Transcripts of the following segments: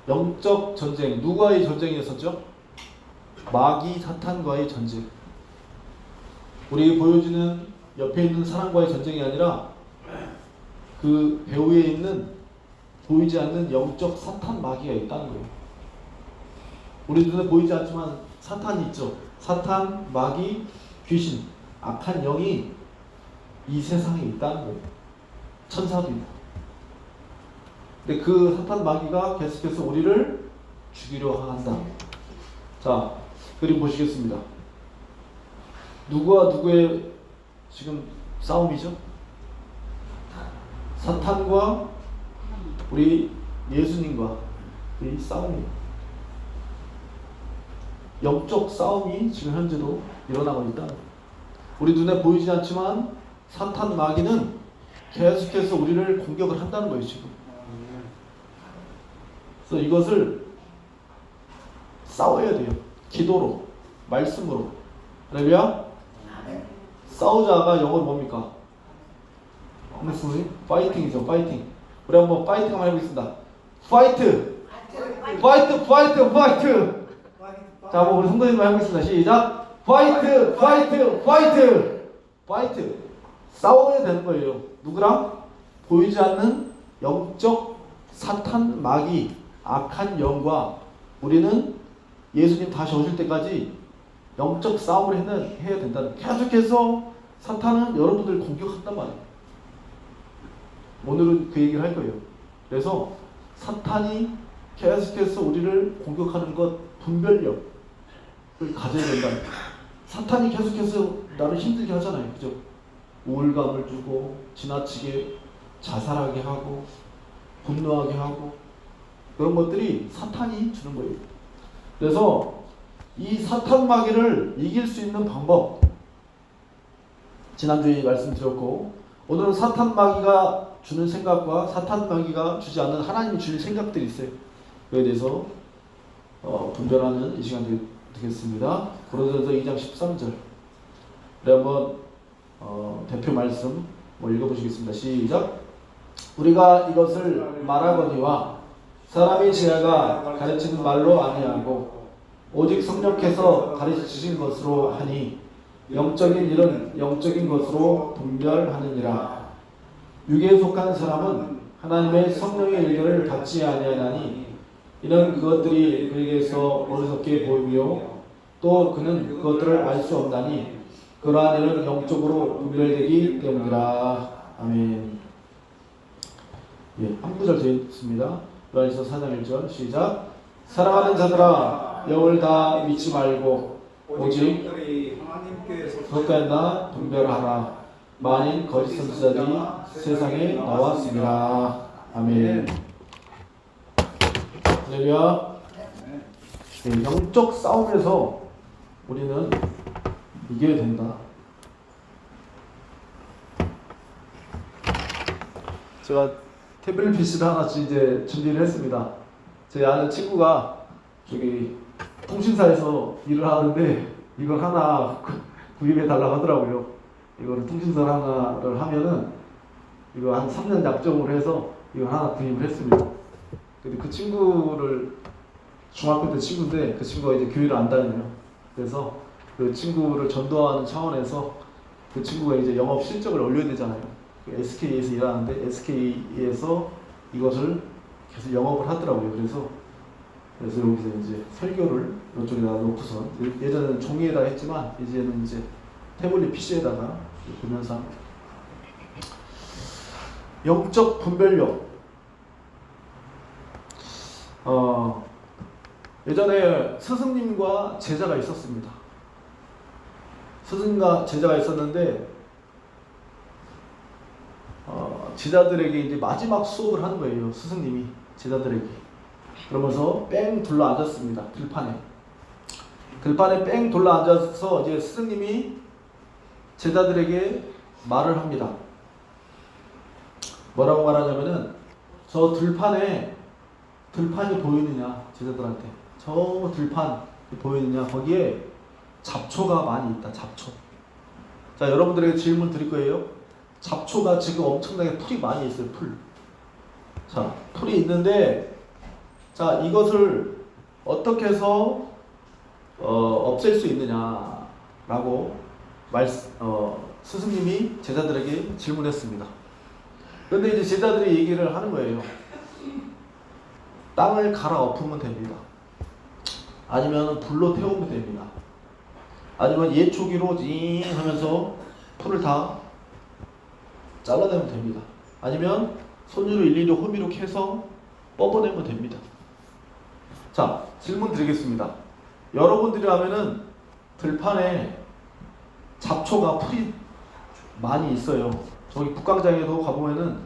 영적 전쟁. 누구와의 전쟁이었었죠? 마귀 사탄과의 전쟁. 우리에게 보여지는 옆에 있는 사람과의 전쟁이 아니라 그 배후에 있는 보이지 않는 영적 사탄 마귀가 있다는 거예요. 우리 눈에 보이지 않지만 사탄이 있죠. 사탄, 마귀, 귀신, 악한 영이 이 세상에 있다는 거예요. 천사도 있고. 근데 그 사탄 마귀가 계속해서 우리를 죽이려 한다. 자, 그림 보시겠습니다. 누구와 누구의 지금 싸움이죠? 사탄과 우리 예수님과 이 싸움이, 영적 싸움이 지금 현재도 일어나고 있다. 우리 눈에 보이지 않지만 사탄 마귀는 계속해서 우리를 공격을 한다는 거예요 지금. 그래서 이것을 싸워야 돼요. 기도로, 말씀으로. 할렐루야. 싸우자가 영어로 뭡니까? 파이팅이죠. 파이팅. 우리 한번 파이팅 한번 해보겠습니다. 파이트! 파이트! 파이트! 파이트! 자, 한번 우리 성도님만 해보겠습니다. 시작! 파이트! 파이트! 파이트! 파이트! 싸워야 되는 거예요. 누구랑? 보이지 않는 영적 사탄 마귀, 악한 영과 우리는 예수님 다시 오실 때까지 영적 싸움을 해야 된다는. 계속해서 사탄은 여러분들 공격한단 말이에요. 오늘은 그 얘기를 할 거예요. 그래서 사탄이 계속해서 우리를 공격하는 것, 분별력을 가져야 된다. 사탄이 계속해서 나를 힘들게 하잖아요. 그죠? 우울감을 주고 지나치게 자살하게 하고 분노하게 하고 그런 것들이 사탄이 주는 거예요. 그래서 이 사탄 마귀를 이길 수 있는 방법, 지난주에 말씀드렸고, 오늘은 사탄 마귀가 주는 생각과 사탄 마귀가 주지 않는 하나님이 주는 생각들이 있어요. 그에 대해서 분별하는 이 시간 되겠습니다. 고린도전서 2장 13절. 우리 한번 대표 말씀 읽어보시겠습니다. 시작. 우리가 이것을 말하거니와 사람이 지혜가 가르치는 말로 아니하고 오직 성령께서 가르치신 것으로 하니 영적인 일은 영적인 것으로 분별하느니라. 육에 속한 사람은 하나님의 성령의 일들을 받지 아니하나니 이는 그것들이 그에게서 어리석게 보이며 또 그는 그것들을 알 수 없나니 그러한 일은 영적으로 분별되기 때문이라. 아멘. 예, 한 구절 더 있습니다. 요한일서 4장 1절 시작. 사랑하는 자들아 영을 다 믿지 말고 오직 겉가나 분별하라. 만인 거짓 선지자들이 세상에 나왔습니다. 아멘. 할렐루야. 네, 영적 싸움에서 우리는 이겨야 된다. 제가 태블릿 PC를 하나 이제 준비를 했습니다. 제 아는 친구가 저기 통신사에서 일을 하는데 이걸 하나 구입해 달라고 하더라고요. 이거를 통신사 하나를 하면은 이거 한 3년 약정으로 해서 이거 하나 구입을 했습니다. 근데 그 친구를 중학교 때 친구인데 그 친구가 이제 교회를 안 다녀요. 그래서 그 친구를 전도하는 차원에서 그 친구가 이제 영업 실적을 올려야 되잖아요. SK에서 일하는데 SK에서 이것을 계속 영업을 하더라고요. 그래서 여기서 이제 설교를 이쪽에다 놓고서 예전에는 종이에다 했지만 이제는 이제 태블릿 PC에다가 보면서 영적 분별력. 예전에 스승님과 제자가 있었습니다. 스승과 제자가 있었는데 제자들에게 이제 마지막 수업을 하는 거예요. 스승님이 제자들에게. 그러면서 뺑 둘러 앉았습니다. 들판에 뺑 둘러 앉아서 이제 스승님이 제자들에게 말을 합니다. 뭐라고 말하냐면은 저 들판이 보이느냐, 제자들한테 저 들판이 보이느냐, 거기에 잡초가 많이 있다. 잡초. 자, 여러분들에게 질문 드릴 거예요. 잡초가 지금 엄청나게 풀이 많이 있어요. 풀. 자, 풀이 있는데, 자, 자, 이것을 어떻게 해서 없앨 수 있느냐라고 스승님이 제자들에게 질문했습니다. 그런데 이제 제자들이 얘기를 하는 거예요. 땅을 갈아엎으면 됩니다. 아니면 불로 태우면 됩니다. 아니면 예초기로 징 하면서 풀을 다 잘라내면 됩니다. 아니면 손으로 일일이 호미로 캐서 뽑아내면 됩니다. 자, 질문 드리겠습니다. 여러분들이 하면은 들판에 잡초가 풀이 많이 있어요. 저기 북광장에도 가보면은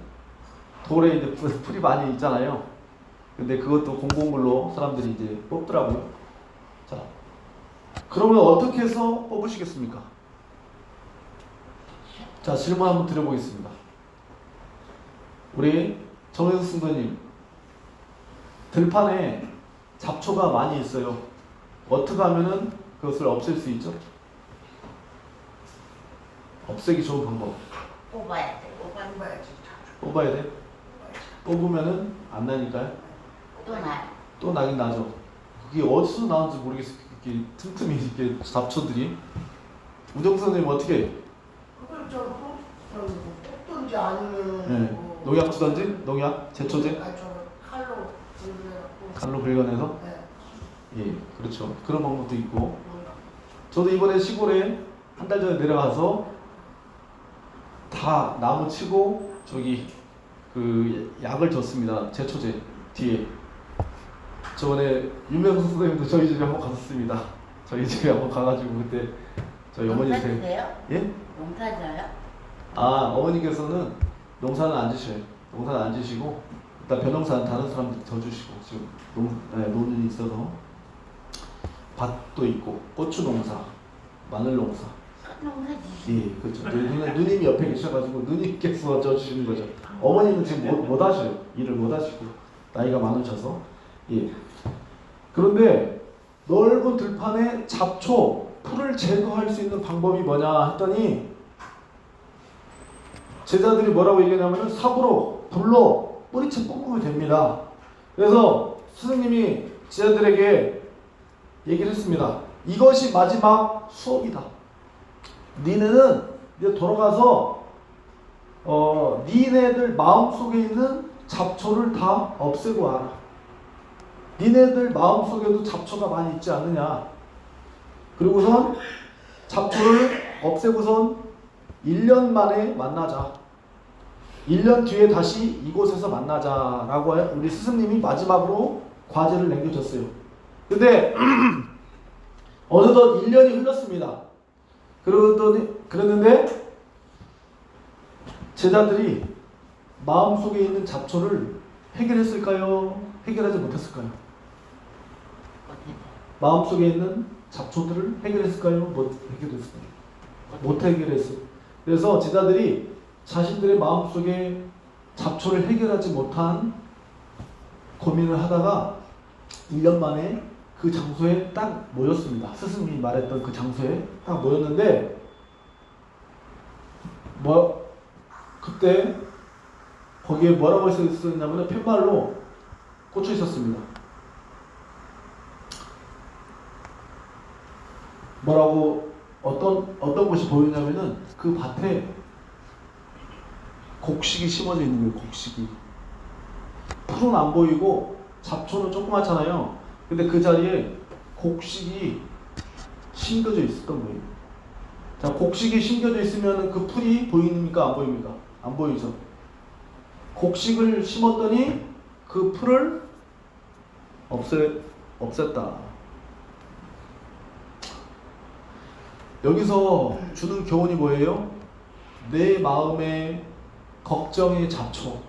돌에 이제 풀이 많이 있잖아요. 근데 그것도 공공물로 사람들이 이제 뽑더라고요. 자, 그러면 어떻게 해서 뽑으시겠습니까? 자, 질문 한번 드려보겠습니다. 우리 정혜수 승도님, 들판에 잡초가 많이 있어요. 어떻게 하면은 그것을 없앨 수 있죠? 없애기 좋은 방법. 뽑아야 돼. 뽑아야 돼? 뽑으면은 안 나니까요? 또 나. 또 나긴 나죠. 그게 어디서 나오는지 모르겠어요. 이렇게 틈틈이 이렇게 잡초들이. 우정 선생님 어떻게? 그걸 좀 뽑든지 아니면 네. 농약 주던지? 농약? 제초제? 아니 저 칼로 긁어갖고 칼로 긁어내서? 네. 예, 그렇죠. 그런 방법도 있고. 저도 이번에 시골에 한 달 전에 내려가서 다 나무 치고 저기 그 약을 줬습니다. 제초제 뒤에. 저번에 윤명수 선생님도 저희 집에 한번 갔었습니다. 저희 집에 한번 가가지고 그때 저희 어머니 농사 지세요? 예? 농사 져요? 아, 어머니께서는 농사는 안 지셔요. 농사는 안 지시고 일단 벼농사는 다른 사람들 더 주시고 지금 노는이 있어서 밭도 있고 고추 농사, 마늘 농사. 농사 지시. 예, 그렇죠. 누님이 옆에 계셔가지고 누님께서 져 주시는 거죠. 어머니는 지금 못 하셔요. 일을 못 하시고 나이가 많으셔서. 예. 그런데 넓은 들판에 잡초, 풀을 제거할 수 있는 방법이 뭐냐 했더니 제자들이 뭐라고 얘기하냐면은 삽으로, 불로 뿌리채 뽑으면 됩니다. 그래서 스승님이 제자들에게 얘기를 했습니다. 이것이 마지막 수업이다. 니네는 이제 돌아가서 니네들 마음속에 있는 잡초를 다 없애고 와라. 니네들 마음속에도 잡초가 많이 있지 않느냐. 그리고선 잡초를 없애고선 1년 만에 만나자. 1년 뒤에 다시 이곳에서 만나자라고 우리 스승님이 마지막으로 과제를 남겨줬어요. 근데 어느덧 1년이 흘렀습니다. 그랬는데 제자들이 마음속에 있는 잡초를 해결했을까요? 해결하지 못했을까요? 마음속에 있는 잡초들을 해결했을까요? 못 해결했을까요? 못 해결했어요. 그래서 제자들이 자신들의 마음속에 잡초를 해결하지 못한 고민을 하다가 1년 만에 그 장소에 딱 모였습니다. 스승님이 말했던 그 장소에 딱 모였는데 그때 거기에 뭐라고 있었냐면 팻말로 꽂혀 있었습니다. 뭐라고 어떤 곳이 보이냐면은 그 밭에 곡식이 심어져 있는 거예요. 곡식이. 풀은 안 보이고 잡초는 조그맣잖아요. 근데 그 자리에 곡식이 심겨져 있었던 거예요. 자, 곡식이 심겨져 있으면 그 풀이 보입니까? 안 보입니까? 안 보이죠. 곡식을 심었더니 그 풀을 없앴다. 여기서 주는 교훈이 뭐예요? 내 마음에 걱정의 잡초,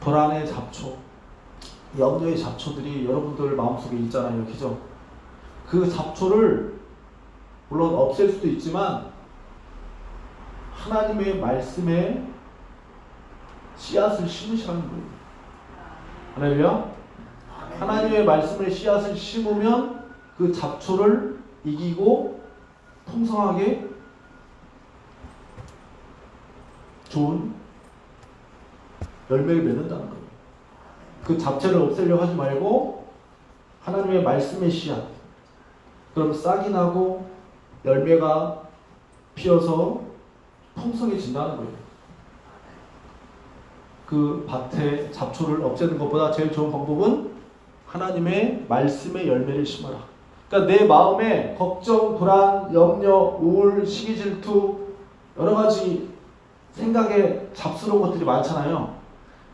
불안의 잡초, 염려의 잡초들이 여러분들 마음속에 있잖아요. 그죠? 그 잡초를 물론 없앨 수도 있지만 하나님의 말씀에 씨앗을 심으시라는 거예요. 할렐루야. 하나님의 말씀에 씨앗을 심으면 그 잡초를 이기고 풍성하게 좋은 열매를 맺는다는 거예요. 그 잡채를 없애려고 하지 말고 하나님의 말씀의 씨앗. 그럼 싹이 나고 열매가 피어서 풍성해진다는 거예요. 그 밭에 잡초를 없애는 것보다 제일 좋은 방법은 하나님의 말씀의 열매를 심어라. 그러니까 내 마음에 걱정, 불안, 염려, 우울, 시기 질투 여러 가지 생각에 잡스러운 것들이 많잖아요.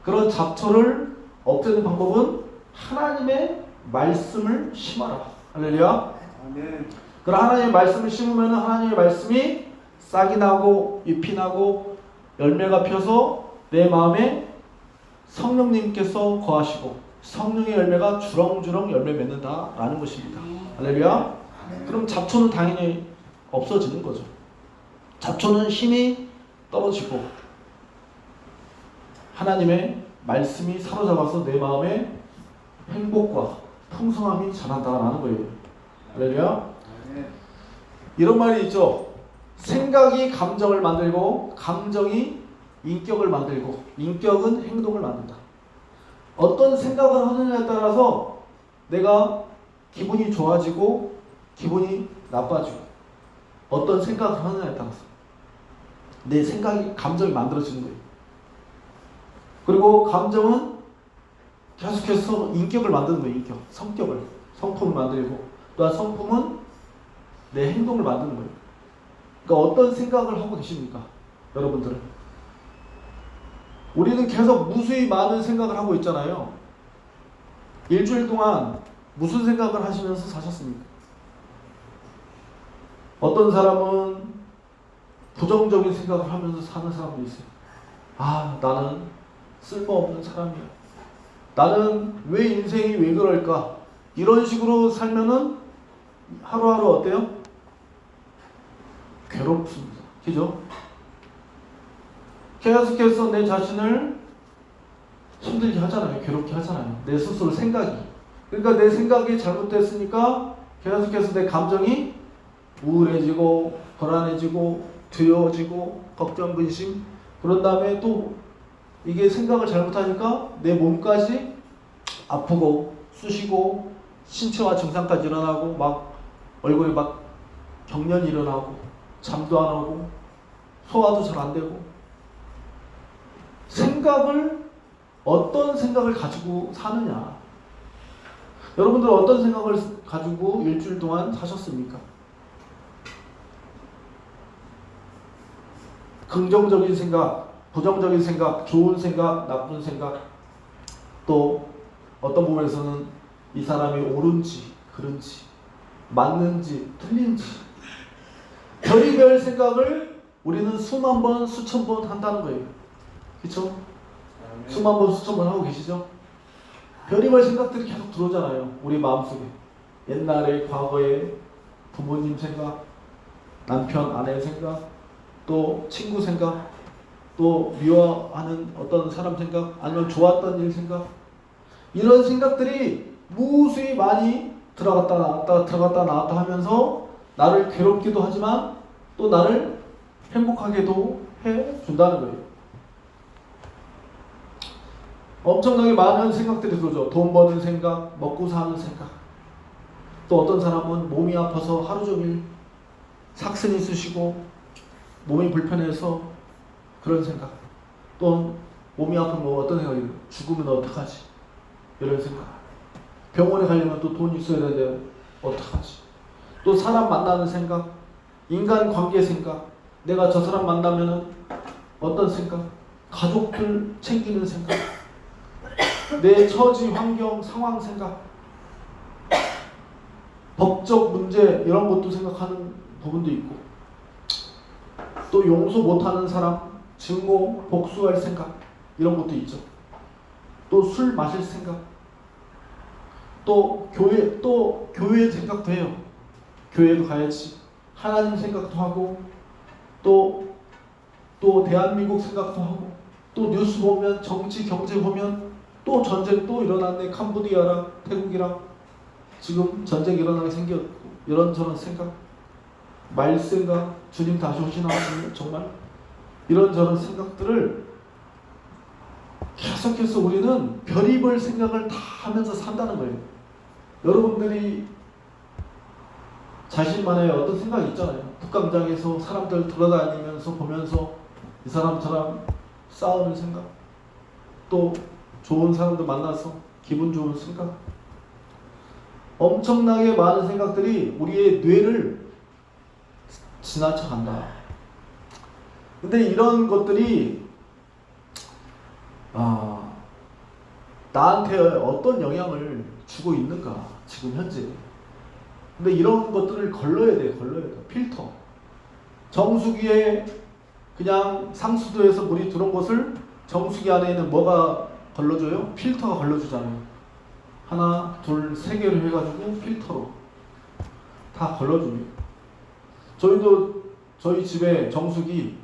그런 잡초를 없애는 방법은 하나님의 말씀을 심어라. 할렐루야. 아멘. 그럼 하나님의 말씀을 심으면 하나님의 말씀이 싹이 나고 잎이 나고 열매가 펴서 내 마음에 성령님께서 거하시고 성령의 열매가 주렁주렁 열매 맺는다라는 것입니다. 할렐루야. 그럼 잡초는 당연히 없어지는 거죠. 잡초는 힘이 떨어지고 하나님의 말씀이 사로잡아서 내 마음에 행복과 풍성함이 자란다라는 거예요. 할렐루야. 이런 말이 있죠. 생각이 감정을 만들고 감정이 인격을 만들고 인격은 행동을 만든다. 어떤 생각을 하느냐에 따라서 내가 기분이 좋아지고 기분이 나빠지고 어떤 생각을 하느냐에 따라서 내 생각이 감정이 만들어지는 거예요. 그리고 감정은 계속해서 인격을 만드는 거예요. 인격, 성격을, 성품을 만들고 또한 성품은 내 행동을 만드는 거예요. 그러니까 어떤 생각을 하고 계십니까? 여러분들은 우리는 계속 무수히 많은 생각을 하고 있잖아요. 일주일 동안 무슨 생각을 하시면서 사셨습니까? 어떤 사람은 부정적인 생각을 하면서 사는 사람도 있어요. 아, 나는 쓸모없는 사람이야. 나는 왜 인생이 왜 그럴까? 이런 식으로 살면은 하루하루 어때요? 괴롭습니다. 그죠? 계속해서 내 자신을 힘들게 하잖아요. 괴롭게 하잖아요. 내 스스로 생각이. 그러니까 내 생각이 잘못됐으니까 계속해서 내 감정이 우울해지고 불안해지고 두려워지고 걱정 근심 그런 다음에 또 이게 생각을 잘못하니까 내 몸까지 아프고 쑤시고 신체화 증상까지 일어나고 막 얼굴에 막 경련이 일어나고 잠도 안 오고 소화도 잘 안 되고 생각을 어떤 생각을 가지고 사느냐. 여러분들 어떤 생각을 가지고 일주일 동안 사셨습니까? 긍정적인 생각, 부정적인 생각, 좋은 생각, 나쁜 생각 또 어떤 부분에서는 이 사람이 옳은지 그른지 맞는지 틀린지 별의별 생각을 우리는 수만 번 수천 번 한다는 거예요. 그렇죠? 수만 번 수천 번 하고 계시죠? 별의별 생각들이 계속 들어오잖아요. 우리 마음속에. 옛날에 과거에 부모님 생각, 남편 아내 생각, 또 친구 생각, 또 미워하는 어떤 사람 생각, 아니면 좋았던 일 생각 이런 생각들이 무수히 많이 들어갔다 나왔다 들어갔다 나왔다 하면서 나를 괴롭기도 하지만 또 나를 행복하게도 해준다는 거예요. 엄청나게 많은 생각들이 들어오죠. 돈 버는 생각, 먹고 사는 생각. 또 어떤 사람은 몸이 아파서 하루 종일 삭신이 쑤시고 몸이 불편해서 그런 생각. 또 몸이 아프면 어떤 생각이 들어요? 죽으면 어떡하지? 이런 생각. 병원에 가려면 또 돈이 있어야 되는데 어떡하지? 또 사람 만나는 생각, 인간관계 생각. 내가 저 사람 만나면은 어떤 생각? 가족들 챙기는 생각. 내 처지, 환경, 상황 생각, 법적 문제 이런 것도 생각하는 부분도 있고 또 용서 못하는 사람, 증오, 복수할 생각 이런 것도 있죠. 또 술 마실 생각, 또 교회 생각도 해요. 교회도 가야지. 하나님 생각도 하고 또 대한민국 생각도 하고 또 뉴스 보면 정치, 경제 보면 또 전쟁 또 일어났네. 캄보디아랑 태국이랑 지금 전쟁 일어나게 생겼고 이런저런 생각, 말 생각, 주님 다시 오시나 정말 이런저런 생각들을 계속해서 우리는 별의별 생각을 다 하면서 산다는 거예요. 여러분들이 자신만의 어떤 생각이 있잖아요. 북광장에서 사람들 돌아다니면서 보면서 이 사람처럼 싸우는 생각, 또 좋은 사람들 만나서 기분 좋은 생각, 엄청나게 많은 생각들이 우리의 뇌를 지나쳐 간다. 근데 이런 것들이 나한테 어떤 영향을 주고 있는가 지금 현재. 근데 이런 것들을 걸러야 돼. 필터. 정수기에 그냥 상수도에서 물이 들어온 것을 정수기 안에 있는 뭐가 걸러줘요? 필터가 걸러주잖아요. 하나, 둘, 세 개를 해가지고 필터로 다 걸러줍니다. 저희도 저희 집에 정수기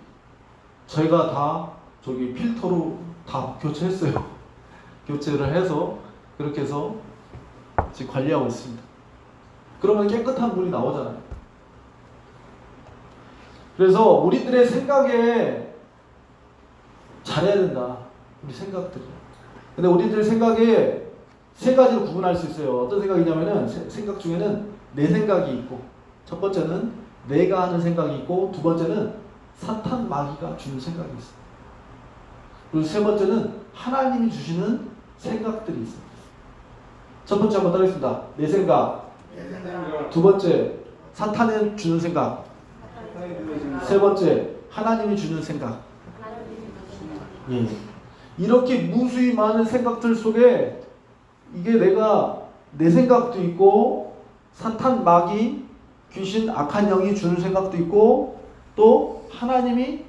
저희가 다 저기 필터로 다 교체했어요. 교체를 해서 그렇게 해서 지금 관리하고 있습니다. 그러면 깨끗한 물이 나오잖아요. 그래서 우리들의 생각에 잘해야 된다. 우리 생각들이. 근데 우리들 생각에 세 가지로 구분할 수 있어요. 어떤 생각이냐면은 생각 중에는 내 생각이 있고, 첫 번째는 내가 하는 생각이 있고, 두 번째는 사탄 마귀가 주는 생각이 있어요. 그리고 세 번째는 하나님이 주시는 생각들이 있어요. 첫 번째 한번 따르겠습니다. 내 생각. 두 번째 사탄이 주는 생각. 세 번째 하나님이 주는 생각. 예. 이렇게 무수히 많은 생각들 속에 이게 내가 내 생각도 있고 사탄 마귀 귀신 악한 영이 주는 생각도 있고 또 하나님이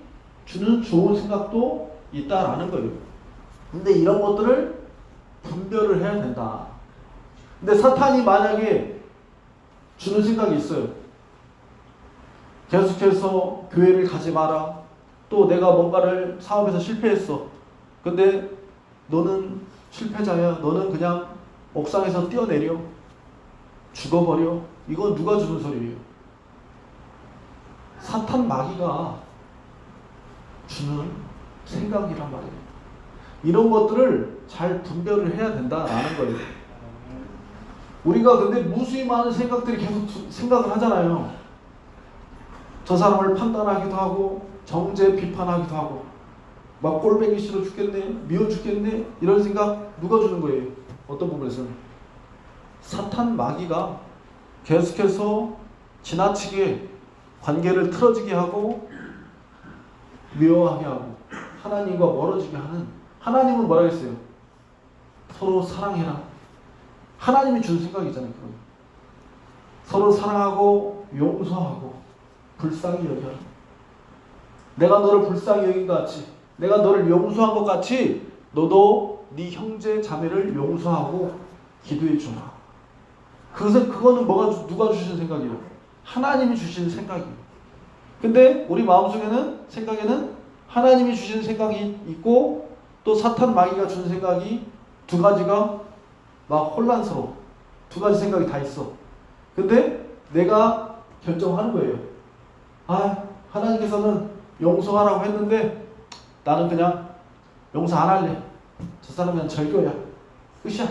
주는 좋은 생각도 있다라는 거예요. 근데 이런 것들을 분별을 해야 된다. 근데 사탄이 만약에 주는 생각이 있어요. 계속해서 교회를 가지 마라. 또 내가 뭔가를 사업에서 실패했어. 근데 너는 실패자야. 너는 그냥 옥상에서 뛰어내려. 죽어버려. 이건 누가 주는 소리예요? 사탄 마귀가 주는 생각이란 말이에요. 이런 것들을 잘 분별을 해야 된다라는 거예요. 우리가 근데 무수히 많은 생각들이 계속 생각을 하잖아요. 저 사람을 판단하기도 하고 정죄 비판하기도 하고 막 꼴보기 싫어 죽겠네, 미워 죽겠네 이런 생각 누가 주는 거예요? 어떤 부분에서는 사탄 마귀가 계속해서 지나치게 관계를 틀어지게 하고 미워하게 하고 하나님과 멀어지게 하는. 하나님은 뭐라 했어요? 서로 사랑해라. 하나님이 준 생각이잖아요. 그건. 서로 사랑하고 용서하고 불쌍히 여겨라. 내가 너를 불쌍히 여긴 것 같이, 내가 너를 용서한 것 같이 너도 네 형제 자매를 용서하고 기도해 주라. 그거는 누가 주신 생각이에요? 하나님이 주신 생각이에요. 근데 우리 마음속에는 생각에는 하나님이 주신 생각이 있고 또 사탄 마귀가 주는 생각이 두 가지가 막 혼란스러워. 두 가지 생각이 다 있어. 근데 내가 결정하는 거예요. 하나님께서는 용서하라고 했는데 나는 그냥 용서 안 할래. 저 사람은 그냥 절교야. 끝이야.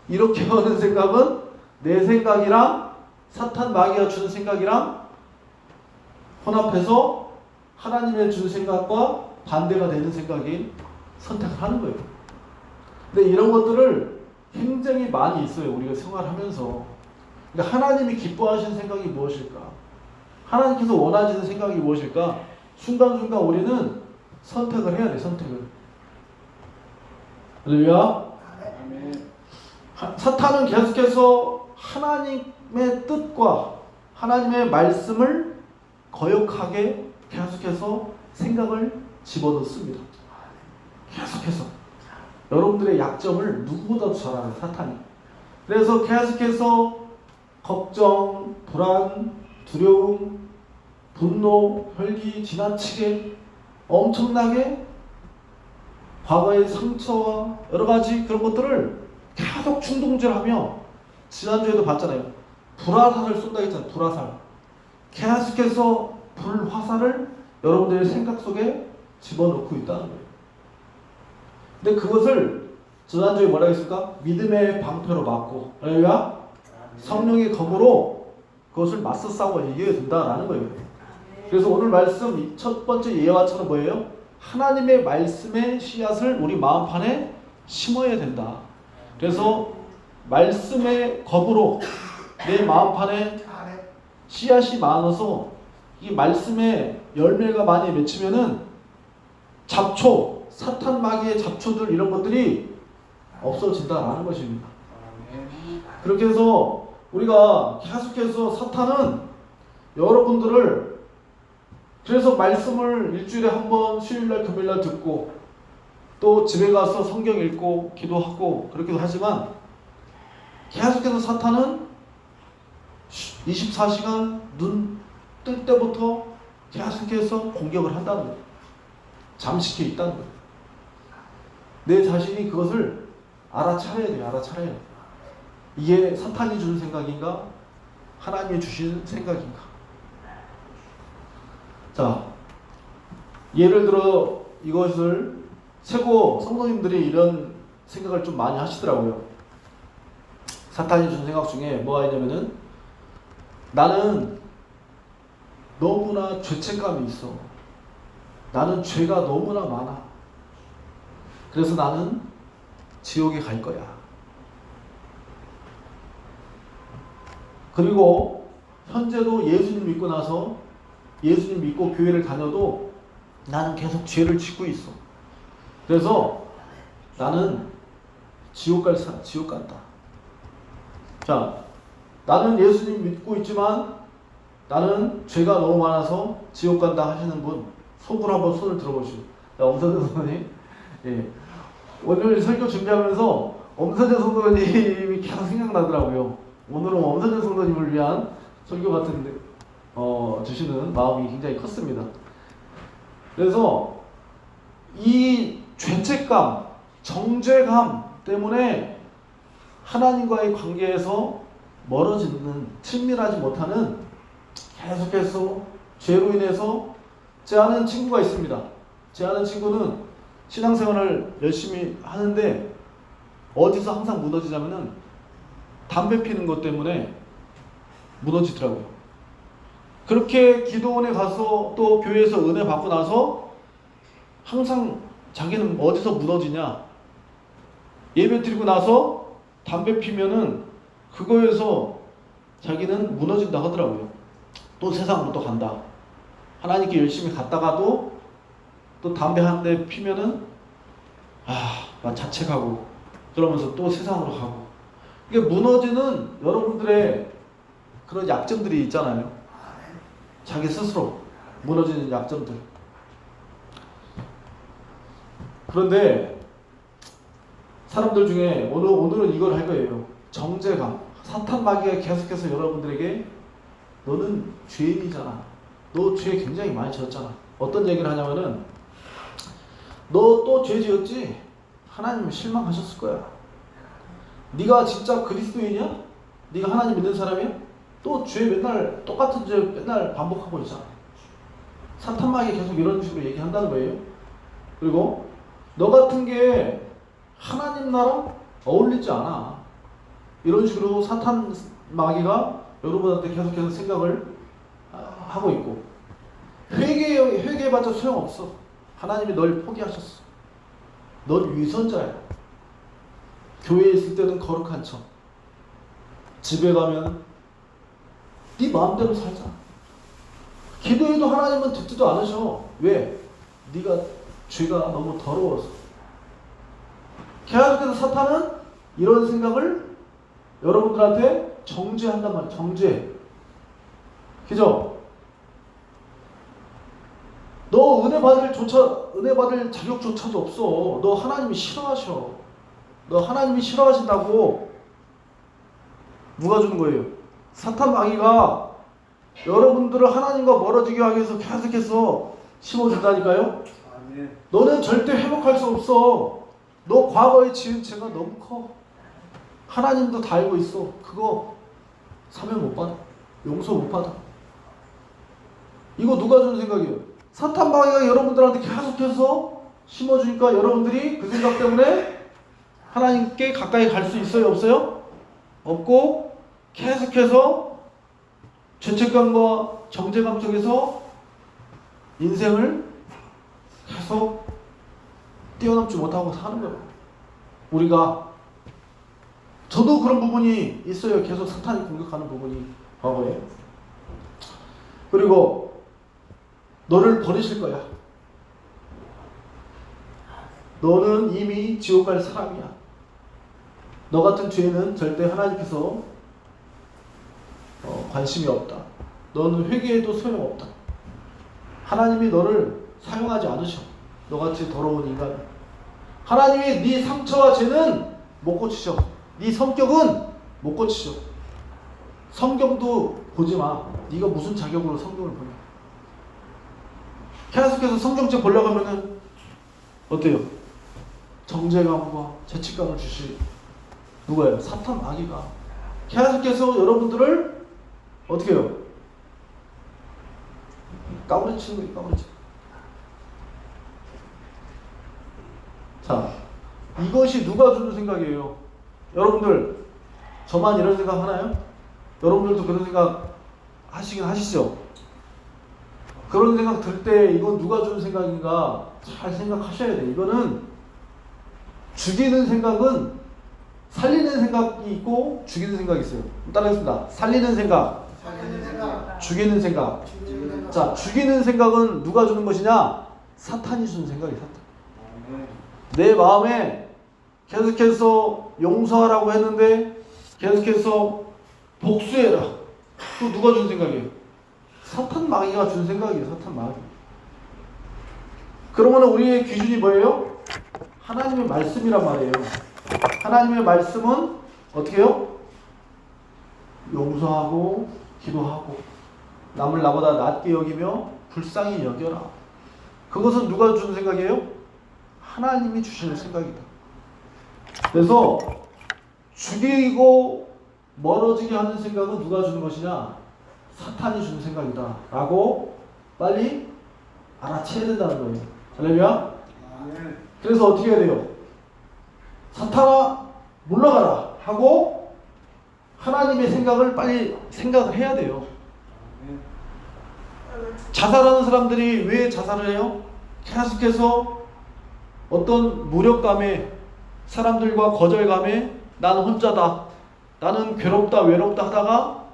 이렇게 하는 생각은 내 생각이랑 사탄 마귀가 주는 생각이랑 혼합해서 하나님의 주는 생각과 반대가 되는 생각이 선택을 하는 거예요. 근데 이런 것들을 굉장히 많이 있어요. 우리가 생활하면서. 그러니까 하나님이 기뻐하시는 생각이 무엇일까? 하나님께서 원하시는 생각이 무엇일까? 순간순간 우리는 선택을 해야 돼. 선택을. 할렐루야. 사탄은 계속해서 하나님의 뜻과 하나님의 말씀을 거역하게 계속해서 생각을 집어넣습니다. 계속해서. 여러분들의 약점을 누구보다도 잘 알아요. 사탄이. 그래서 계속해서 걱정, 불안, 두려움, 분노, 혈기, 지나치게 엄청나게 과거의 상처와 여러 가지 그런 것들을 계속 충동질하며 지난주에도 봤잖아요. 불화살을 쏜다 했잖아요. 불화살. 계속해서 불화살을 여러분들의 생각 속에 집어넣고 있다는 거예요. 근데 그것을 지난주에 뭐라고 했을까? 믿음의 방패로 막고, 할렐루야, 성령의 검으로 그것을 맞서 싸워 이겨야 된다라는 거예요. 그래서 오늘 말씀 첫 번째 예화처럼 뭐예요? 하나님의 말씀의 씨앗을 우리 마음판에 심어야 된다. 그래서 말씀의 검으로 내 마음판에 잘해. 씨앗이 많아서 이 말씀에 열매가 많이 맺히면은 잡초, 사탄 마귀의 잡초들 이런 것들이 없어진다라는 것입니다. 그렇게 해서 우리가 계속해서 사탄은 여러분들을 그래서 말씀을 일주일에 한 번 수요일날 금요일날 듣고 또 집에 가서 성경 읽고 기도하고 그렇게도 하지만 계속해서 사탄은 24시간 눈 뜰 때부터 계속해서 공격을 한다는 거예요. 잠식해 있다는 거예요. 내 자신이 그것을 알아차려야 돼요. 알아차려야 돼요. 이게 사탄이 주는 생각인가? 하나님이 주신 생각인가? 자, 예를 들어 이것을 최고 성도님들이 이런 생각을 좀 많이 하시더라고요. 사탄이 주는 생각 중에 뭐가 있냐면은 나는 너무나 죄책감이 있어. 나는 죄가 너무나 많아. 그래서 나는 지옥에 갈 거야. 그리고 현재도 예수님 믿고 나서 예수님 믿고 교회를 다녀도 나는 계속 죄를 짓고 있어. 그래서 나는 지옥 간다. 자, 나는 예수님 믿고 있지만 나는 죄가 너무 많아서 지옥 간다 하시는 분 속으로 한번 손을 들어보시오. 엄선재 선생님, 예. 오늘 설교 준비하면서 엄선재 선생님이 계속 생각나더라고요. 오늘은 엄선재 선생님을 위한 설교 같은데 주시는 마음이 굉장히 컸습니다. 그래서 이 죄책감, 정죄감 때문에 하나님과의 관계에서 멀어지는, 친밀하지 못하는 계속해서 죄로 인해서 제 아는 친구가 있습니다. 제 아는 친구는 신앙생활을 열심히 하는데 어디서 항상 무너지냐면은 담배 피는 것 때문에 무너지더라고요. 그렇게 기도원에 가서 또 교회에서 은혜 받고 나서 항상 자기는 어디서 무너지냐? 예배 드리고 나서 담배 피면은 그거에서 자기는 무너진다 하더라고요. 또 세상으로 또 간다. 하나님께 열심히 갔다가도 또 담배 한 대 피면은 나 자책하고 그러면서 또 세상으로 가고. 이게 무너지는 여러분들의 그런 약점들이 있잖아요. 자기 스스로 무너지는 약점들. 그런데 사람들 중에 오늘은 이걸 할 거예요. 정죄감. 사탄 마귀가 계속해서 여러분들에게 너는 죄인이잖아. 너 죄 굉장히 많이 지었잖아. 어떤 얘기를 하냐면은 너 또 죄 지었지? 하나님 실망하셨을 거야. 네가 진짜 그리스도인이야? 네가 하나님 믿는 사람이야? 또 죄 맨날 똑같은 죄 맨날 반복하고 있잖아. 사탄 마귀가 계속 이런 식으로 얘기한다는 거예요. 그리고 너 같은 게 하나님 나라 어울리지 않아. 이런 식으로 사탄 마귀가 여러분한테 계속해서 생각을 하고 있고, 회개해봤자 소용없어. 하나님이 널 포기하셨어. 넌 위선자야. 교회에 있을 때는 거룩한 척, 집에 가면 네 마음대로 살자. 기도해도 하나님은 듣지도 않으셔. 왜? 네가 죄가 너무 더러워서. 계속해서 사탄은 이런 생각을 여러분들한테 정죄한단 말이야. 정죄. 그죠? 너 은혜 받을 자격조차도 없어. 너 하나님이 싫어하셔. 너 하나님이 싫어하신다고. 누가 주는 거예요? 사탄 마귀가 여러분들을 하나님과 멀어지게 하기 위해서 계속해서 심어준다니까요. 너는 절대 회복할 수 없어. 너 과거에 지은 죄가 너무 커. 하나님도 다 알고 있어. 그거 사면 못 받아. 용서 못 받아. 이거 누가 주는 생각이에요? 사탄 마귀가 여러분들한테 계속해서 심어주니까 여러분들이 그 생각 때문에 하나님께 가까이 갈 수 있어요? 없어요? 없고 계속해서 죄책감과 정죄감 속에서 인생을 계속 뛰어넘지 못하고 사는 거예요. 우리가 저도 그런 부분이 있어요. 계속 사탄이 공격하는 부분이 과거에. 그리고 너를 버리실 거야. 너는 이미 지옥 갈 사람이야. 너 같은 죄는 절대 하나님께서 관심이 없다. 너는 회개해도 소용없다. 하나님이 너를 사용하지 않으셔. 너같이 더러운 인간. 하나님이 네 상처와 죄는 못 고치셔. 네 성격은 못 고치셔. 성경도 보지 마. 네가 무슨 자격으로 성경을 보냐. 계속해서 성경책 보려고 하면은 어때요? 정죄감과 죄책감을 주시 누가요? 사탄 마귀가 계속해서 여러분들을 어떻게 해요? 까무리치는 거예요. 까무리치는. 자, 이것이 누가 주는 생각이에요? 여러분들 저만 이런 생각 하나요? 여러분들도 그런 생각 하시긴 하시죠? 그런 생각 들 때 이건 누가 주는 생각인가 잘 생각하셔야 돼요. 이거는 죽이는 생각은 살리는 생각이 있고 죽이는 생각이 있어요. 따라하겠습니다. 살리는 생각, 살리는 생각, 죽이는 생각. 죽이는 생각. 자, 죽이는 생각은 누가 주는 것이냐? 사탄이 주는 생각이에요. 사탄. 내 마음에 계속해서 용서하라고 했는데 계속해서 복수해라. 또 누가 준 생각이에요? 사탄 마귀가 준 생각이에요. 사탄 마귀. 그러면 우리의 기준이 뭐예요? 하나님의 말씀이란 말이에요. 하나님의 말씀은 어떻게 해요? 용서하고 기도하고 남을 나보다 낫게 여기며 불쌍히 여겨라. 그것은 누가 준 생각이에요? 하나님이 주시는 생각이다. 그래서 죽이고 멀어지게 하는 생각은 누가 주는 것이냐? 사탄이 주는 생각이다 라고 빨리 알아채야 된다는 거예요. 할렐루야. 그래서 어떻게 해야 돼요? 사탄아 물러가라 하고 하나님의 생각을 빨리 생각을 해야 돼요. 자살하는 사람들이 왜 자살을 해요? 계속해서 어떤 무력감에 사람들과 거절감에 나는 혼자다, 나는 괴롭다 외롭다 하다가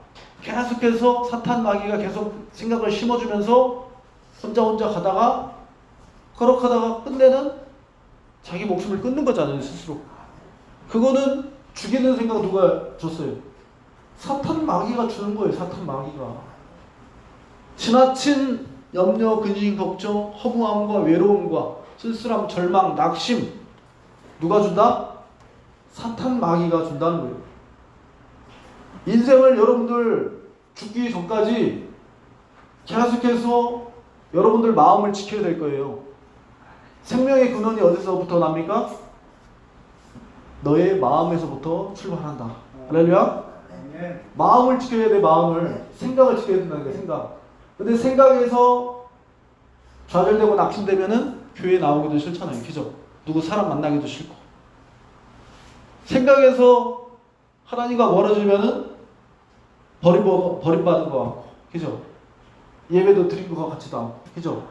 계속해서 사탄 마귀가 계속 생각을 심어주면서 혼자 가다가 그렇게 하다가 끝내는 자기 목숨을 끊는 거잖아요. 스스로. 그거는 죽이는 생각 누가 줬어요? 사탄 마귀가 주는 거예요. 사탄 마귀가. 지나친 염려, 근심, 걱정, 허무함과 외로움과 쓸쓸함, 절망, 낙심 누가 준다? 사탄 마귀가 준다는 거예요. 인생을 여러분들 죽기 전까지 계속해서 여러분들 마음을 지켜야 될 거예요. 생명의 근원이 어디서부터 납니까? 너의 마음에서부터 출발한다. 할렐루야. 마음을 지켜야 돼. 마음을. 생각을 지켜야 된다는 거예요. 생각. 근데 생각에서 좌절되고 낙심되면은 교회 나오기도 싫잖아요. 그죠? 누구 사람 만나기도 싫고. 생각에서 하나님과 멀어지면은 버림받은 것 같고. 그죠? 예배도 드린 것 같지도 않고. 그죠?